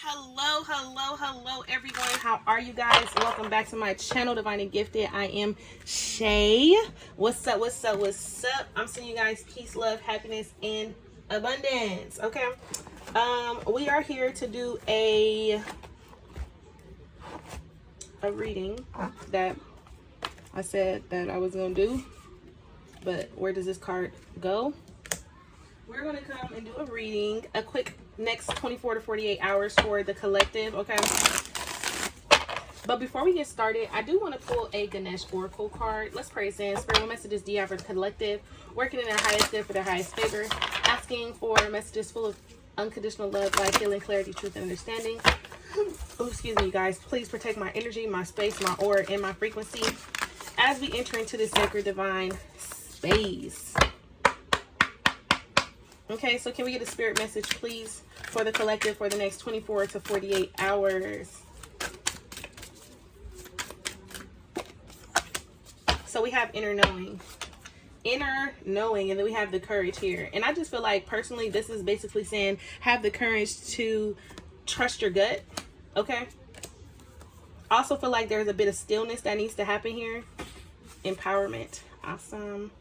Hello everyone. How are you guys? Welcome back to my channel, Divine and Gifted. I am Shay. What's up? I'm sending you guys peace, love, happiness, and abundance. Okay. We are here to do a reading that I said that I was gonna do, but where does this card go? We're gonna come and do a reading, a quick next 24 to 48 hours for the collective, okay? But before we get started, I do want to pull a Ganesh Oracle card. Let's pray. Saying, Spirit, what messages do you have for the collective? Working in their highest good for their highest favor. Asking for messages full of unconditional love, light, healing, clarity, truth, and understanding. Oh, excuse me, you guys. Please protect my energy, my space, my aura, and my frequency as we enter into this sacred divine space. Okay, so can we get a spirit message, please, for the collective for the next 24 to 48 hours? So we have inner knowing, and then we have the courage here. And I just feel like, personally, this is basically saying have the courage to trust your gut, okay? I also feel like there's a bit of stillness that needs to happen here. Empowerment. Awesome.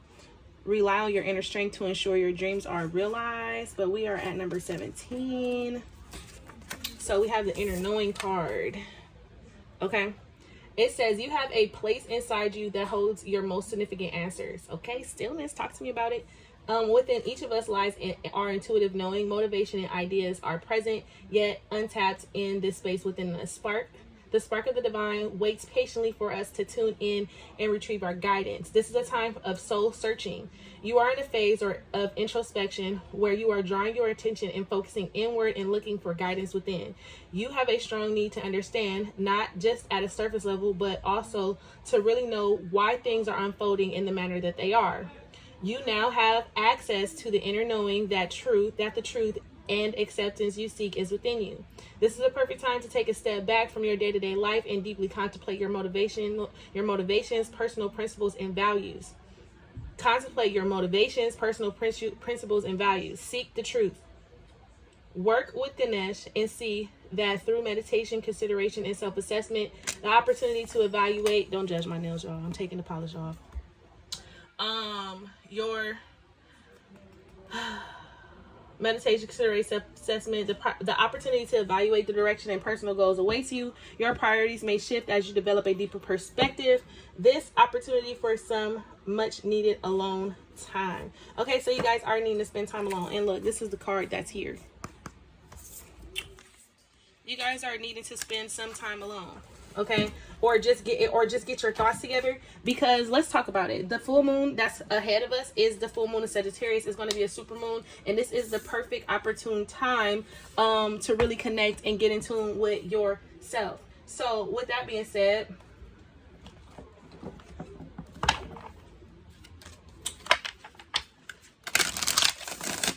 Rely on your inner strength to ensure your dreams are realized. But we are at number 17. So we have the inner knowing card. Okay. It says you have a place inside you that holds your most significant answers. Okay. Stillness. Talk to me about it. Within each of us lies our intuitive knowing. Motivation and ideas are present yet untapped in this space within the spark. The spark of the divine waits patiently for us to tune in and retrieve our guidance. This is a time of soul searching. You are in a phase of introspection where you are drawing your attention and focusing inward and looking for guidance within. You have a strong need to understand, not just at a surface level, but also to really know why things are unfolding in the manner that they are. You now have access to the inner knowing that the truth and acceptance you seek is within you. This is a perfect time to take a step back from your day-to-day life and deeply contemplate your motivations, personal principles, and values. Contemplate your motivations, personal principles, and values. Seek the truth. Work with Ganesh and see that through meditation, consideration, and self-assessment, the opportunity to evaluate. Don't judge my nails, y'all. I'm taking the polish off. Your meditation, consideration, assessment, the opportunity to evaluate the direction and personal goals awaits you. Your priorities may shift as you develop a deeper perspective. This opportunity for some much needed alone time. Okay, so you guys are needing to spend time alone. And look, this is the card that's here. You guys are needing to spend some time alone. Okay, or just get your thoughts together, because let's talk about it. The full moon that's ahead of us is the full moon of Sagittarius. It's going to be a super moon, and this is the perfect opportune time to really connect and get in tune with yourself. So with that being said,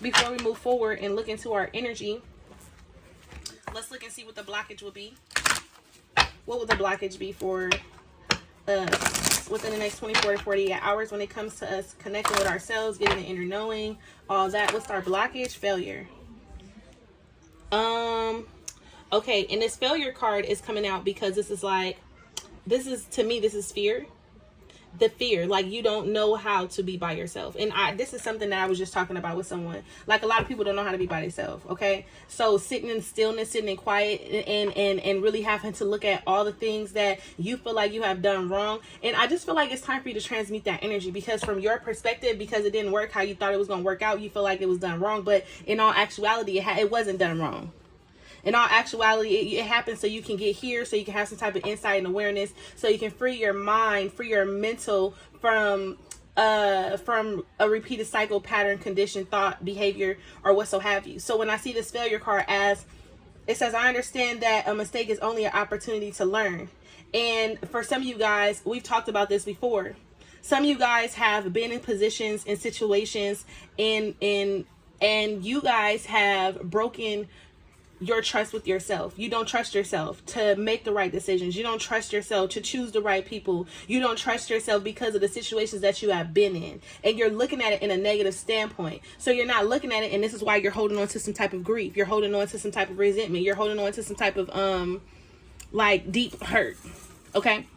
before we move forward and look into our energy, let's look and see what the blockage will be. What will the blockage be for within the next 24 to 48 hours when it comes to us connecting with ourselves, getting the inner knowing, all that? What's our blockage? Failure. Okay, and this failure card is coming out because this is fear. The fear, like you don't know how to be by yourself. And this is something that I was just talking about with someone. Like, a lot of people don't know how to be by themselves. Okay, so sitting in stillness, sitting in quiet, and really having to look at all the things that you feel like you have done wrong. And I just feel like it's time for you to transmute that energy, because from your perspective, because it didn't work how you thought it was going to work out, you feel like it was done wrong. But in all actuality, it wasn't done wrong. In all actuality, it happens so you can get here, so you can have some type of insight and awareness, so you can free your mind, free your mental from a repeated cycle, pattern, condition, thought, behavior, or what so have you. So when I see this failure card, as it says, I understand that a mistake is only an opportunity to learn. And for some of you guys, we've talked about this before. Some of you guys have been in positions and situations and you guys have broken your trust with yourself. You don't trust yourself to make the right decisions. You don't trust yourself to choose the right people. You don't trust yourself because of the situations that you have been in. And you're looking at it in a negative standpoint. So you're not looking at it, and this is why you're holding on to some type of grief. You're holding on to some type of resentment. You're holding on to some type of like deep hurt. Okay?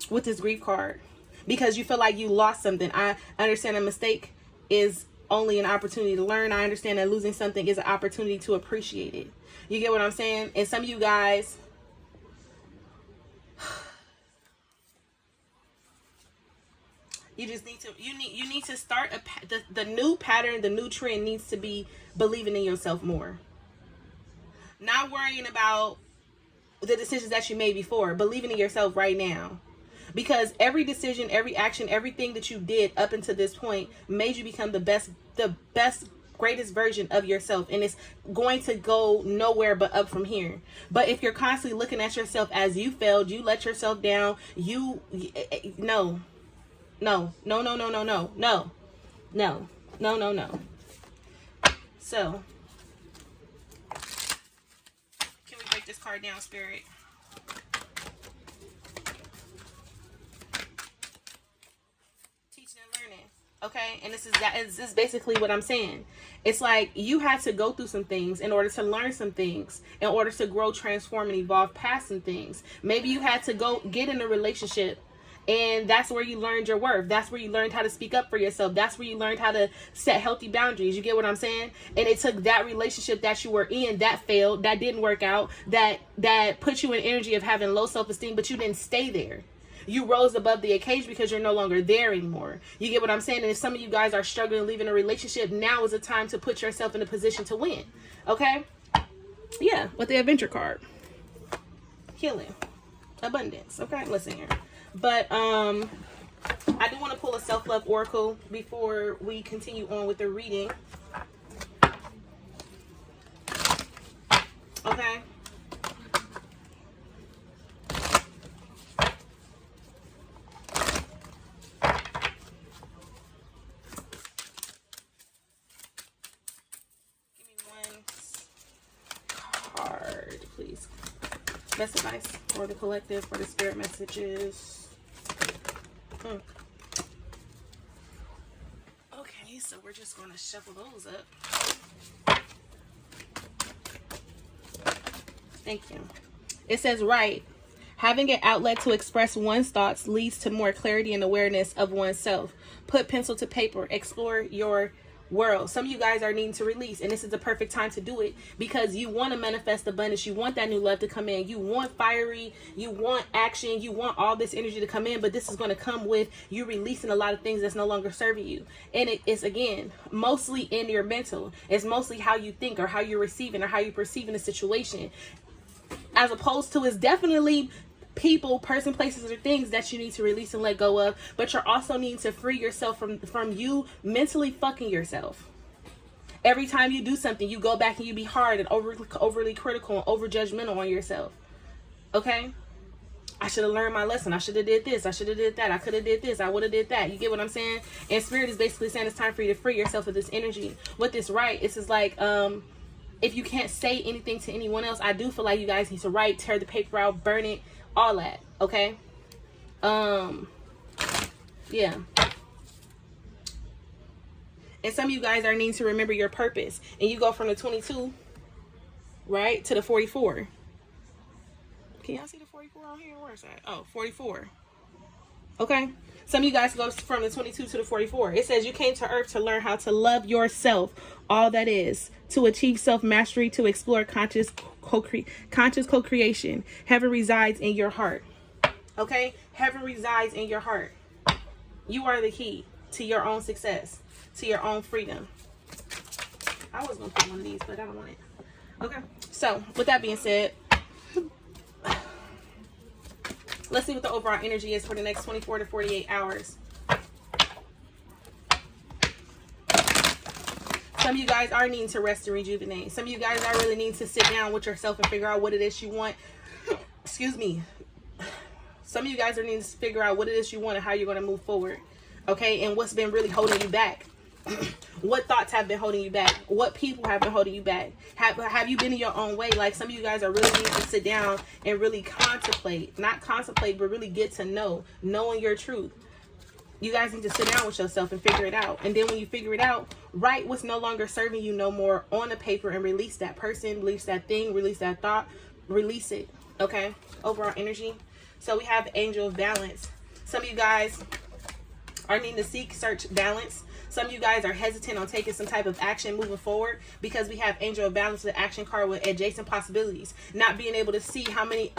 With this grief card. Because you feel like you lost something. I understand a mistake is only an opportunity to learn. I understand that losing something is an opportunity to appreciate it. You get what I'm saying? And some of you guys, you just need to, you need to start the new pattern, the new trend needs to be believing in yourself more. Not worrying about the decisions that you made before, believing in yourself right now. Because every decision, every action, everything that you did up until this point made you become the best, greatest version of yourself. And it's going to go nowhere but up from here. But if you're constantly looking at yourself as you failed, you let yourself down, no. So, can we break this card down, Spirit? Okay, and this is basically what I'm saying. It's like you had to go through some things in order to learn some things, in order to grow, transform, and evolve past some things. Maybe you had to go get in a relationship, and that's where you learned your worth. That's where you learned how to speak up for yourself. That's where you learned how to set healthy boundaries. You get what I'm saying? And it took that relationship that you were in that failed, that didn't work out, that put you in energy of having low self-esteem, but you didn't stay there. You rose above the occasion because you're no longer there anymore. You get what I'm saying? And if some of you guys are struggling leaving a relationship, now is the time to put yourself in a position to win. Okay? Yeah, with the adventure card. Healing. Abundance. Okay? Listen here. But I do want to pull a self-love oracle before we continue on with the reading. Okay? Best advice for the collective, for the spirit messages. Okay, so we're just going to shuffle those up. Thank you. It says, right. Having an outlet to express one's thoughts leads to more clarity and awareness of oneself. Put pencil to paper. Explore your world. Some of you guys are needing to release, and this is the perfect time to do it because you want to manifest abundance. You want that new love to come in. You want fiery, you want action, you want all this energy to come in, but this is going to come with you releasing a lot of things that's no longer serving you. And it's again mostly in your mental. It's mostly how you think or how you're receiving or how you're perceiving the situation, as opposed to it's definitely people, person, places, or things that you need to release and let go of, but you're also needing to free yourself from you mentally fucking yourself. Every time you do something, you go back and you be hard and overly critical and over judgmental on yourself. Okay? I should have learned my lesson. I should have did this. I should have did that. I could have did this. I would have did that. You get what I'm saying? And Spirit is basically saying it's time for you to free yourself of this energy. With this right, it's just like, if you can't say anything to anyone else, I do feel like you guys need to write, tear the paper out, burn it, all that. Okay? Yeah. And some of you guys are needing to remember your purpose. And you go from the 22, right, to the 44. Can y'all see the 44 on here? Where's that? Oh, 44. Okay? Some of you guys go from the 22 to the 44. It says you came to Earth to learn how to love yourself, all that is, to achieve self-mastery, to explore conscious co-creation. Heaven resides in your heart. Okay? Heaven resides in your heart. You are the key to your own success, to your own freedom. I was going to put one of these, but I don't want it. Okay? So, with that being said, let's see what the overall energy is for the next 24 to 48 hours. Some of you guys are needing to rest and rejuvenate. Some of you guys are really needing to sit down with yourself and figure out what it is you want. Excuse me. Some of you guys are needing to figure out what it is you want and how you're going to move forward. Okay? And what's been really holding you back. What thoughts have been holding you back? What people have been holding you back? Have you been in your own way? Like, some of you guys are really need to sit down and really contemplate. Not contemplate, but really get to knowing your truth. You guys need to sit down with yourself and figure it out. And then when you figure it out, write what's no longer serving you no more on the paper and release that person, release that thing, release that thought, release it. Okay? Overall energy. So we have the Angel of Balance. Some of you guys are needing to search balance. Some of you guys are hesitant on taking some type of action moving forward because we have Angel of Balance, the action card with adjacent possibilities. Not being able to see how many,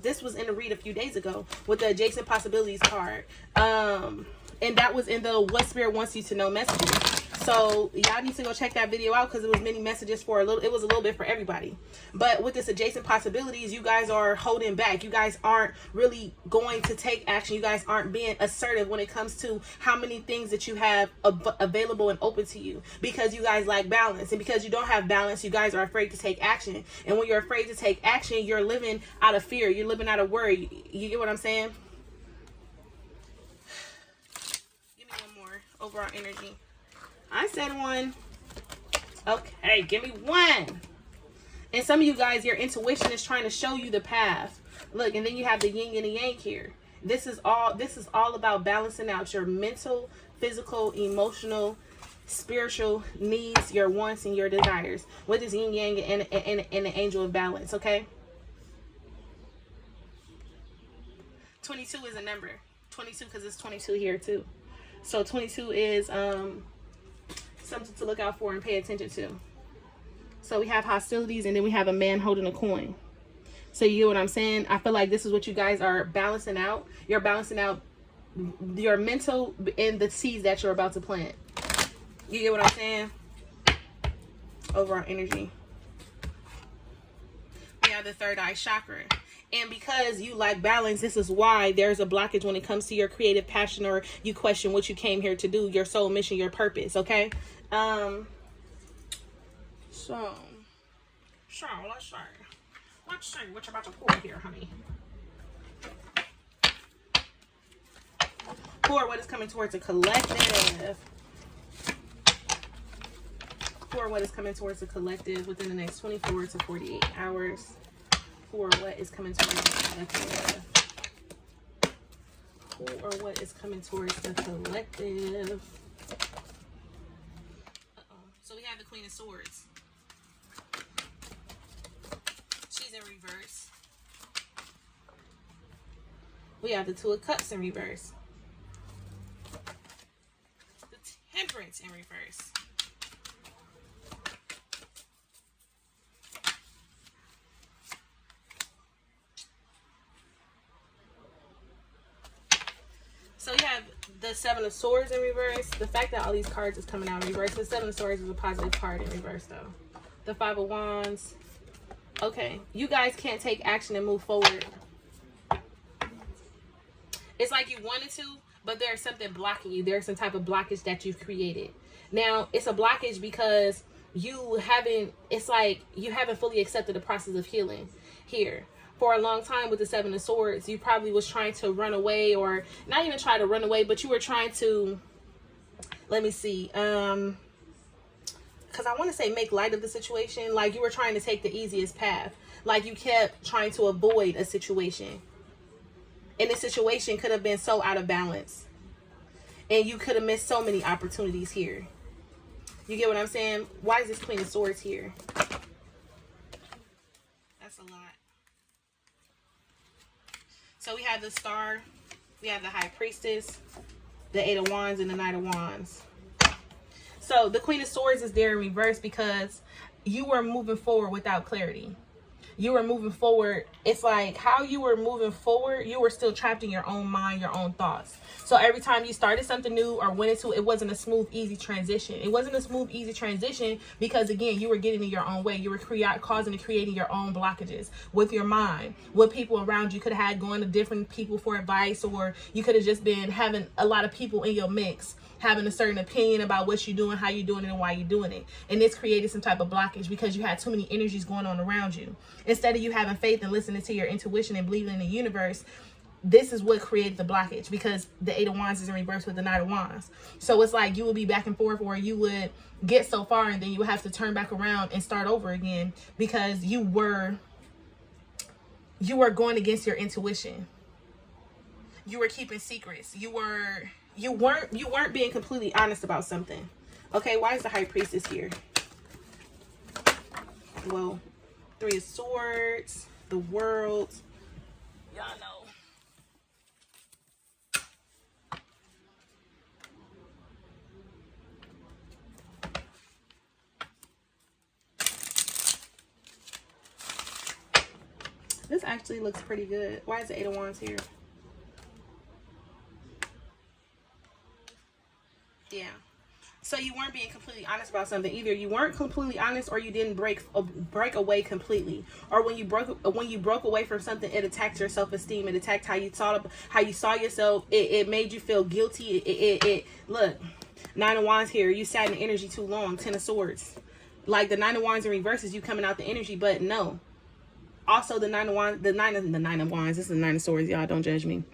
this was in the read a few days ago with the adjacent possibilities card. And that was in the What Spirit Wants You to Know messages. So y'all need to go check that video out because it was many messages for it was a little bit for everybody. But with this adjacent possibilities, you guys are holding back. You guys aren't really going to take action. You guys aren't being assertive when it comes to how many things that you have available and open to you, because you guys lack balance. And because you don't have balance, you guys are afraid to take action. And when you're afraid to take action, you're living out of fear. You're living out of worry. You get what I'm saying? Give me one more. Overall energy. I said one. Okay, give me one. And some of you guys, your intuition is trying to show you the path. Look, and then you have the yin and the yang here. This is all about balancing out your mental, physical, emotional, spiritual needs, your wants and your desires. With this yin yang and the Angel of Balance, okay? 22 is a number. 22 because it's 22 here too. So 22 is something to look out for and pay attention to. So we have hostilities, and then we have a man holding a coin. So you get what I'm saying? I feel like this is what you guys are balancing out. You're balancing out your mental and the seeds that you're about to plant. You get what I'm saying? Overall energy. We have the third eye chakra. And because you lack balance, this is why there's a blockage when it comes to your creative passion, or you question what you came here to do, your soul mission, your purpose, okay? So let's see what you're about to pour here, honey. Pour what is coming towards the collective. Pour what is coming towards the collective within the next 24 to 48 hours. For what is coming towards the collective. For what is coming towards the collective. So we have the Queen of Swords. She's in reverse. We have the Two of Cups in reverse. The Temperance in reverse. So you have the Seven of Swords in reverse. The fact that all these cards is coming out in reverse. The Seven of Swords is a positive card in reverse, though. The Five of Wands. Okay. You guys can't take action and move forward. It's like you wanted to, but there's something blocking you. There's some type of blockage that you've created. Now, it's a blockage because it's like you haven't fully accepted the process of healing here. For a long time with the Seven of Swords, you probably was trying to run away, or not even try to run away, but you were trying to, let me see, because I want to say make light of the situation. Like you were trying to take the easiest path. Like you kept trying to avoid a situation. And this situation could have been so out of balance. And you could have missed so many opportunities here. You get what I'm saying? Why is this Queen of Swords here? That's a lot. So we have the Star, we have the High Priestess, the Eight of Wands, and the Knight of Wands. So the Queen of Swords is there in reverse because you were moving forward without clarity. You were moving forward. It's like how you were moving forward, you were still trapped in your own mind, your own thoughts. So every time you started something new or went into it, wasn't a smooth, easy transition. It wasn't a smooth, easy transition because, again, you were getting in your own way. You were causing and creating your own blockages with your mind, with people around you. Could have had going to different people for advice, or you could have just been having a lot of people in your mix, having a certain opinion about what you're doing, how you're doing it, and why you're doing it. And this created some type of blockage because you had too many energies going on around you. Instead of you having faith and listening to your intuition and believing in the universe, this is what created the blockage, because the Eight of Wands is in reverse with the Knight of Wands. So it's like you will be back and forth, or you would get so far and then you have to turn back around and start over again, because you were going against your intuition. You were keeping secrets. You weren't being completely honest about something. Okay, why is the High Priestess here? Well, Three of Swords, the World. Y'all know. This actually looks pretty good. Why is the Eight of Wands here? Yeah. So you weren't being completely honest about something. Either you weren't completely honest, or you didn't break away completely. Or when you broke away from something, it attacked your self-esteem. It attacked how you saw yourself. It made you feel guilty. It look, Nine of Wands here. You sat in the energy too long. Ten of Swords. Like the Nine of Wands in reverse is you coming out the energy, but no. Also the Nine of Wands, the Nine of Wands. This is the Nine of Swords, y'all. Don't judge me.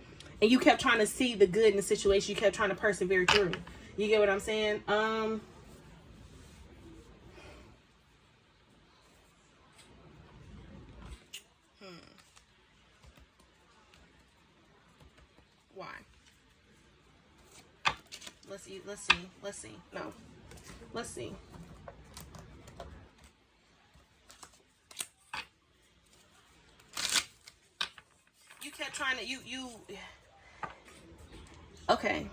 And you kept trying to see the good in the situation. You kept trying to persevere through. You get what I'm saying? Why? Let's see. No. Let's see. You kept trying to, okay.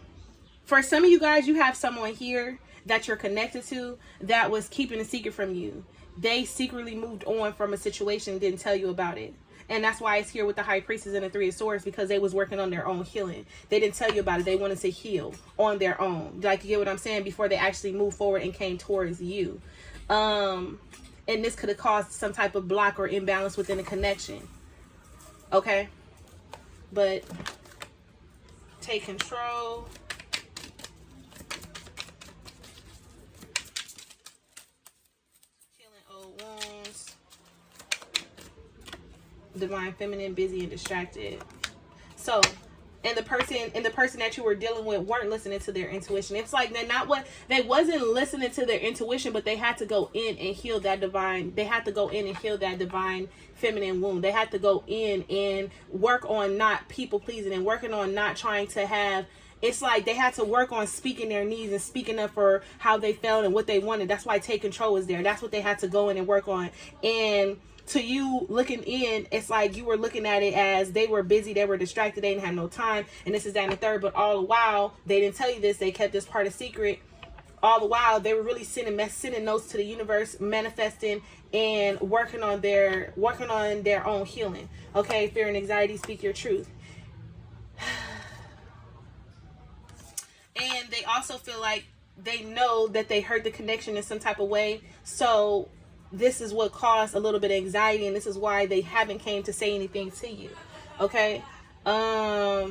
For some of you guys, you have someone here that you're connected to that was keeping a secret from you. They secretly moved on from a situation and didn't tell you about it. And that's why it's here with the High Priestess and the Three of Swords, because they was working on their own healing. They didn't tell you about it. They wanted to heal on their own. Like, you get what I'm saying? Before they actually moved forward and came towards you. And this could have caused some type of block or imbalance within the connection. Okay? But take control. Divine Feminine, busy and distracted. So, and the person that you were dealing with weren't listening to their intuition. It's like they wasn't listening to their intuition, but they had to go in and heal that divine. They had to go in and heal that divine feminine wound. They had to go in and work on not people pleasing and working on not trying to have. It's like they had to work on speaking their needs and speaking up for how they felt and what they wanted. That's why Take Control was there. That's what they had to go in and work on. And to you looking in, it's like you were looking at it as they were busy, they were distracted, they didn't have no time, and this is that and the third. But all the while, they didn't tell you this. They kept this part a secret. All the while, they were really sending notes to the universe, manifesting and working on their own healing. Okay, fear and anxiety, speak your truth. And they also feel like they know that they hurt the connection in some type of way. So this is what caused a little bit of anxiety, and this is why they haven't came to say anything to you. Okay? Now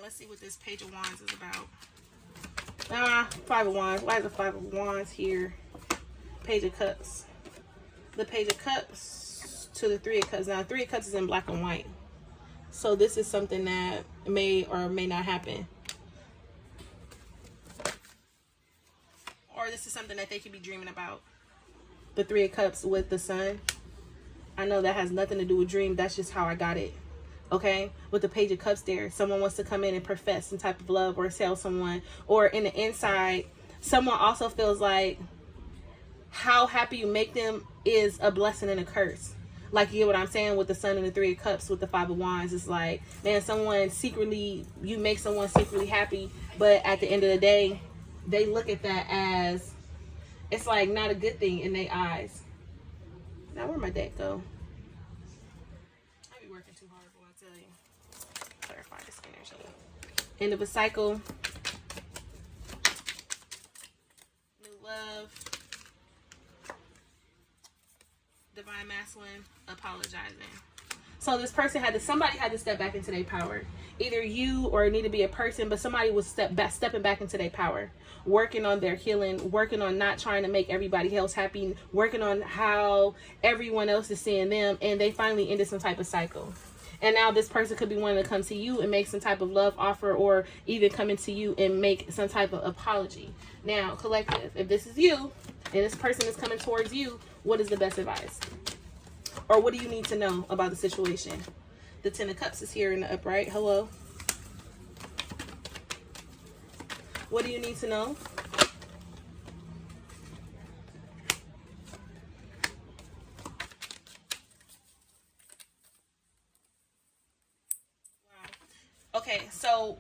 let's see what this Page of Wands is about. Five of Wands. Why is the Five of Wands here? Page of Cups. The Page of Cups to the Three of Cups. Now, Three of Cups is in black and white. So this is something that may or may not happen. Or this is something that they could be dreaming about. The Three of Cups with the Sun. I know that has nothing to do with dream. That's just how I got it. Okay? With the Page of Cups there. Someone wants to come in and profess some type of love or sell someone. Or in the inside, someone also feels like how happy you make them is a blessing and a curse. Like, you get what I'm saying with the Sun and the Three of Cups with the Five of Wands. It's like, man, you make someone secretly happy. But at the end of the day, they look at that as, it's like not a good thing in their eyes. Now, where'd my deck go? I be working too hard, boy, I tell you. Clarify this energy. End of a cycle. New love. Divine Masculine, apologizing. So this person somebody had to step back into their power. Either you or it need to be a person, but somebody was stepping back into their power, working on their healing, working on not trying to make everybody else happy, working on how everyone else is seeing them, and they finally ended some type of cycle. And now this person could be wanting to come to you and make some type of love offer, or even come into you and make some type of apology. Now, collective, if this is you and this person is coming towards you, what is the best advice? Or what do you need to know about the situation? The Ten of Cups is here in the upright. Hello. What do you need to know? Okay, so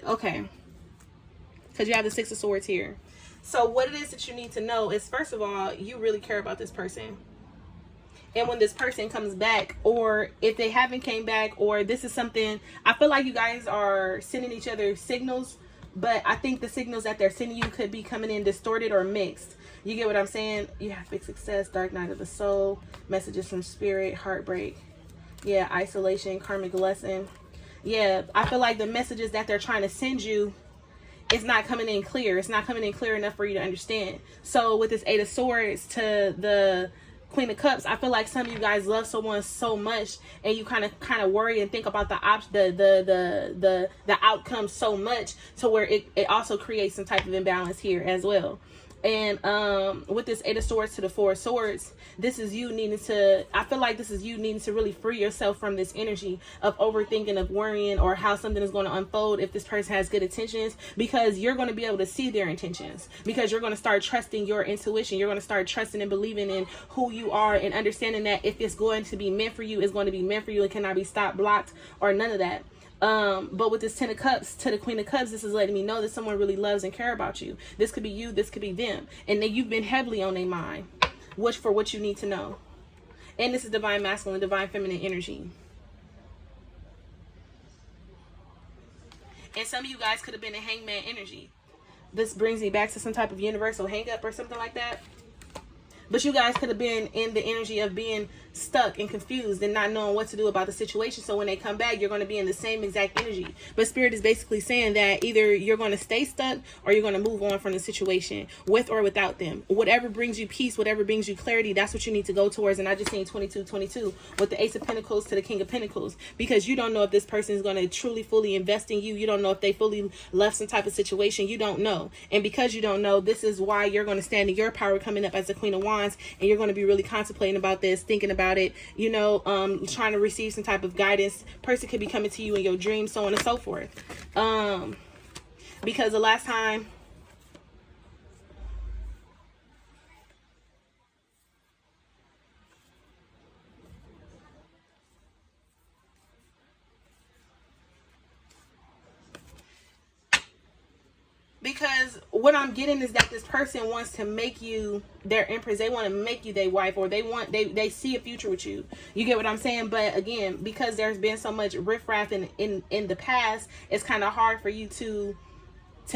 okay, because you have the Six of Swords here. So what it is that you need to know is, first of all, you really care about this person. And when this person comes back, or if they haven't came back, or this is something, I feel like you guys are sending each other signals, but I think the signals that they're sending you could be coming in distorted or mixed. You get what I'm saying? You have big success, dark night of the soul, messages from spirit, heartbreak. Yeah, isolation, karmic lesson. Yeah, I feel like the messages that they're trying to send you, it's not coming in clear. It's not coming in clear enough for you to understand. So with this Eight of Swords to the Queen of Cups, I feel like some of you guys love someone so much, and you kind of worry and think about the outcome so much, to where it also creates some type of imbalance here as well. And with this Eight of Swords to the Four of Swords, this is you needing to, I feel like this is you needing to really free yourself from this energy of overthinking, of worrying, or how something is going to unfold if this person has good intentions, because you're going to be able to see their intentions, because you're going to start trusting your intuition. You're going to start trusting and believing in who you are, and understanding that if it's going to be meant for you, it's going to be meant for you. It cannot be stopped, blocked, or none of that. But with this Ten of Cups to the Queen of Cups, this is letting me know that someone really loves and care about you. This could be you, this could be them, and then you've been heavily on their mind, which for what you need to know. And this is divine masculine, divine feminine energy. And some of you guys could have been a hangman energy. This brings me back to some type of universal hang up or something like that. But you guys could have been in the energy of being stuck and confused and not knowing what to do about the situation. So when they come back, you're going to be in the same exact energy. But Spirit is basically saying that either you're going to stay stuck, or you're going to move on from the situation, with or without them. Whatever brings you peace, whatever brings you clarity, that's what you need to go towards. And I just seen 22-22 with the Ace of Pentacles to the King of Pentacles, because you don't know if this person is going to truly, fully invest in you. You don't know if they fully left some type of situation. You don't know. And because you don't know, this is why you're going to stand in your power coming up as the Queen of Wands. And you're going to be really contemplating about this, thinking about it, you know, trying to receive some type of guidance. Person could be coming to you in your dreams, so on and so forth. Because the last time, because what I'm getting is that this person wants to make you their empress. They want to make you their wife, or they see a future with you. You get what I'm saying? But again, because there's been so much riffraff in the past, it's kind of hard for you to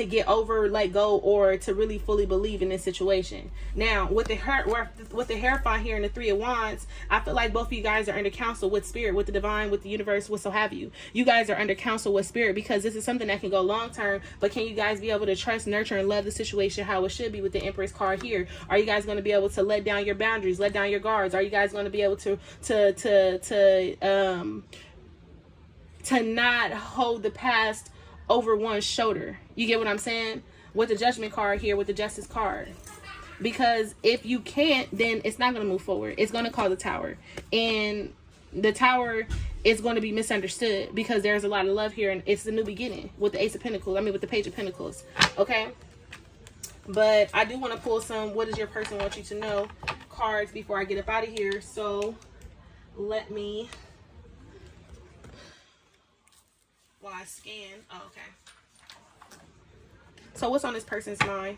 get over, let go, or to really fully believe in this situation. Now, with the Hierophant here and the Three of Wands, I feel like both of you guys are under counsel with Spirit, with the divine, with the universe, with so have you. You guys are under counsel with Spirit, because this is something that can go long term, but can you guys be able to trust, nurture, and love the situation how it should be with the Empress card here? Are you guys going to be able to let down your boundaries, let down your guards? Are you guys going to be able to not hold the past over one's shoulder? You get what I'm saying? With the Judgment card here, with the Justice card. Because if you can't, then it's not going to move forward. It's going to cause the Tower. And the Tower is going to be misunderstood, because there's a lot of love here, and it's the new beginning with the Ace of Pentacles. I mean, with the Page of Pentacles. Okay? But I do want to pull some what does your person want you to know cards before I get up out of here. So let me, while I scan. Oh, okay. So what's on this person's mind?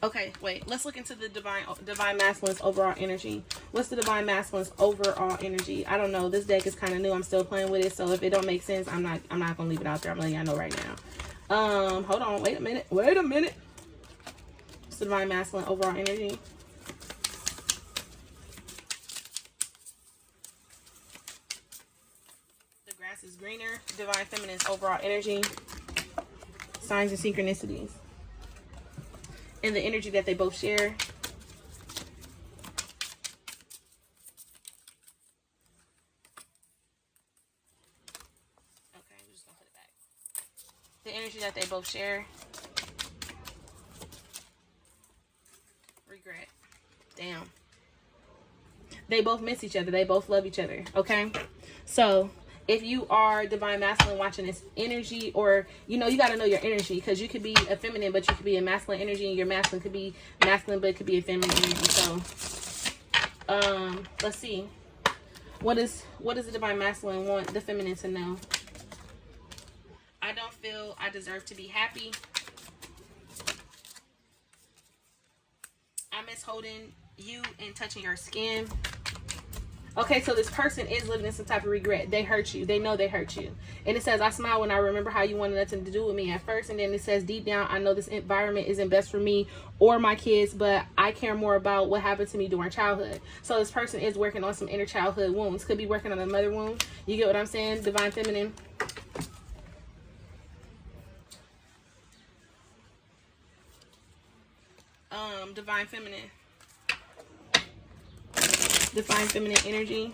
Okay, wait. Let's look into the divine masculine's overall energy. What's the divine masculine's overall energy? I don't know. This deck is kind of new. I'm still playing with it. So if it don't make sense, I'm not gonna leave it out there. I'm letting y'all know right now. Hold on. Wait a minute. What's the divine masculine overall energy? is greener. Divine Feminine's overall energy, signs and synchronicities, and the energy that they both share. Okay, we're just gonna put it back. The energy that they both share. Regret. Damn. They both miss each other. They both love each other. Okay? So, if you are Divine Masculine watching this energy, or, you know, you got to know your energy, because you could be a feminine, but you could be a masculine energy, and your masculine could be masculine, but it could be a feminine energy. So, let's see. What does the Divine Masculine want the feminine to know? I don't feel I deserve to be happy. I miss holding you and touching your skin. Okay, so this person is living in some type of regret. They hurt you. They know they hurt you. And it says, I smile when I remember how you wanted nothing to do with me at first. And then it says, deep down, I know this environment isn't best for me or my kids, but I care more about what happened to me during childhood. So this person is working on some inner childhood wounds. Could be working on a mother wound. You get what I'm saying? Divine Feminine. Divine Feminine. Divine Feminine energy.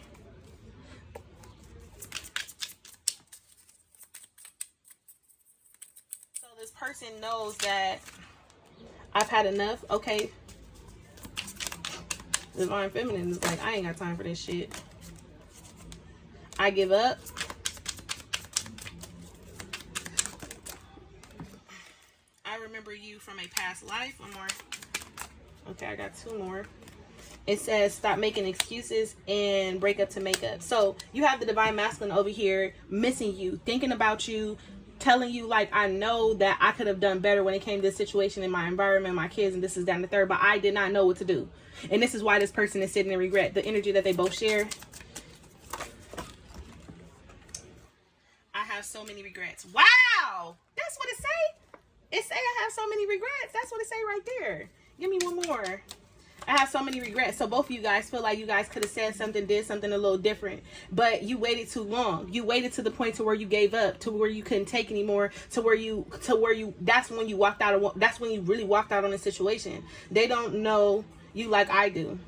So this person knows that I've had enough. Okay. Divine Feminine is like, I ain't got time for this shit. I give up. I remember you from a past life. One more. Okay, I got two more. It says, stop making excuses and break up to make up. So you have the Divine Masculine over here missing you, thinking about you, telling you, like, I know that I could have done better when it came to this situation in my environment, my kids, and this is down the third, but I did not know what to do. And this is why this person is sitting in regret. The energy that they both share. I have so many regrets. Wow! That's what it say? It say I have so many regrets. That's what it say right there. Give me one more. I have so many regrets. So both of you guys feel like you guys could have said something, did something a little different, but you waited too long. You waited to the point to where you gave up, to where you couldn't take anymore, to where you that's when you walked out of, that's when you really walked out on the situation. They don't know you like I do.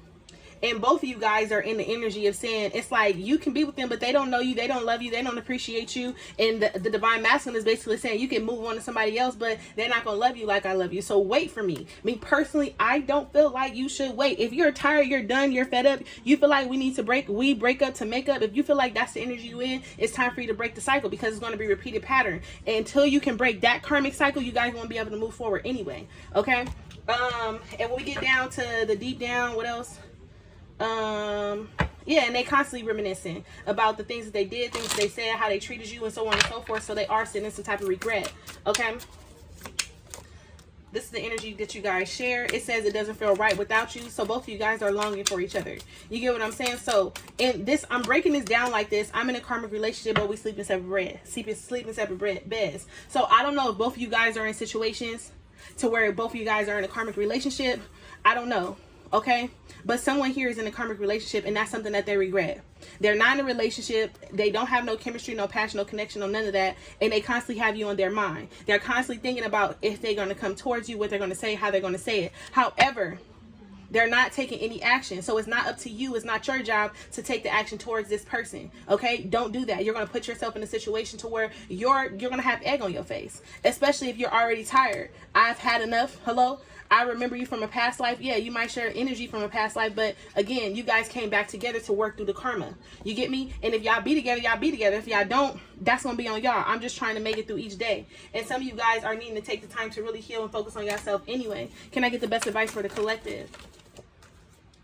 And both of you guys are in the energy of saying, it's like, you can be with them, but they don't know you, they don't love you, they don't appreciate you. And the Divine Masculine is basically saying, you can move on to somebody else, but they're not going to love you like I love you. So wait for me. Me personally, I don't feel like you should wait. If you're tired, you're done, you're fed up, you feel like we break up to make up. If you feel like that's the energy you in, it's time for you to break the cycle, because it's going to be a repeated pattern. And until you can break that karmic cycle, you guys won't be able to move forward anyway. Okay? And when we get down to the deep down, what else? Yeah, and they constantly reminiscing about the things that they did, things they said, how they treated you, and so on and so forth. So they are sitting in some type of regret. Okay, this is the energy that you guys share. It says it doesn't feel right without you. So both of you guys are longing for each other. You get what I'm saying? So in this, I'm breaking this down like this. I'm in a karmic relationship, but we sleep in separate beds. So I don't know if both of you guys are in situations to where both of you guys are in a karmic relationship. I don't know. Okay, but someone here is in a karmic relationship, and that's something that they regret. They're not in a relationship, they don't have no chemistry, no passion, no connection, no none of that, and they constantly have you on their mind. They're constantly thinking about if they're going to come towards you, what they're going to say, how they're going to say it. However, they're not taking any action. So it's not up to you. It's not your job to take the action towards this person. Okay? Don't do that. You're going to put yourself in a situation to where you're going to have egg on your face, especially if you're already tired. I've had enough. Hello? I remember you from a past life. Yeah, you might share energy from a past life, but again, you guys came back together to work through the karma. You get me? And if y'all be together, y'all be together. If y'all don't, that's going to be on y'all. I'm just trying to make it through each day. And some of you guys are needing to take the time to really heal and focus on yourself anyway. Can I get the best advice for the collective?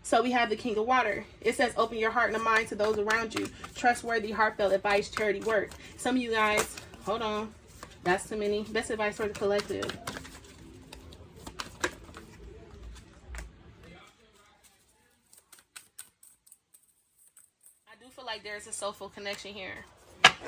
So we have the King of Water. It says, open your heart and mind to those around you. Trustworthy, heartfelt advice, charity work. Some of you guys, hold on. That's too many. Best advice for the collective. Like there's a soulful connection here,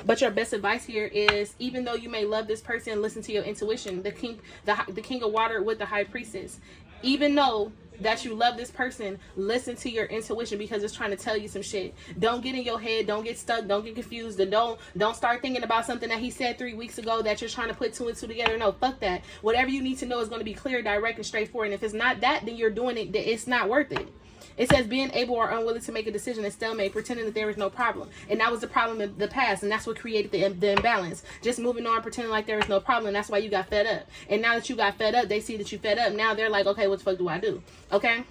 but your best advice here is, even though you may love this person, listen to your intuition. The king of water with the high priestess, even though that you love this person, listen to your intuition because it's trying to tell you some shit. Don't get in your head, don't get stuck, don't get confused, and don't start thinking about something that he said 3 weeks ago that you're trying to put 2 and 2 together. No, fuck that. Whatever you need to know is going to be clear, direct, and straightforward. And if it's not that, then you're doing it, it's not worth it. It says being able or unwilling to make a decision is stalemate, pretending that there is no problem. And that was the problem in the past, and that's what created the imbalance. Just moving on, pretending like there is no problem, and that's why you got fed up. And now that you got fed up, they see that you fed up. Now they're like, okay, what the fuck do I do? Okay?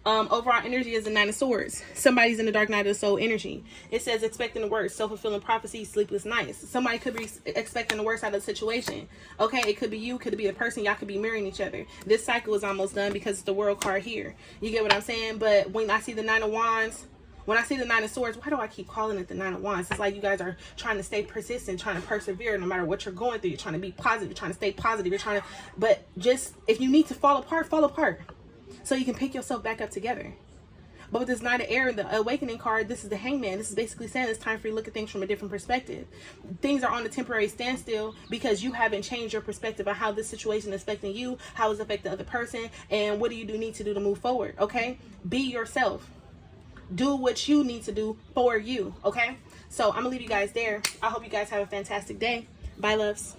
Overall energy is the 9 of Swords. Somebody's in the dark night of the soul energy. It says expecting the worst, self-fulfilling prophecy, sleepless nights. Somebody could be expecting the worst out of the situation. Okay, it could be you, could be the person. Y'all could be mirroring each other. This cycle is almost done because it's the World card here. You get what I'm saying? But when I see the 9 of Wands, when I see the 9 of Swords, why do I keep calling it the 9 of Wands? It's like you guys are trying to stay persistent, trying to persevere no matter what you're going through. You're trying to be positive, you're trying to stay positive, you're trying to, but just, if you need to fall apart, fall apart. So you can pick yourself back up together. But with this 9 of Air, the Awakening card, this is the Hangman. This is basically saying it's time for you to look at things from a different perspective. Things are on a temporary standstill because you haven't changed your perspective on how this situation is affecting you, how it's affecting the other person, and what do you need to do to move forward, okay? Be yourself. Do what you need to do for you, okay? So I'm going to leave you guys there. I hope you guys have a fantastic day. Bye, loves.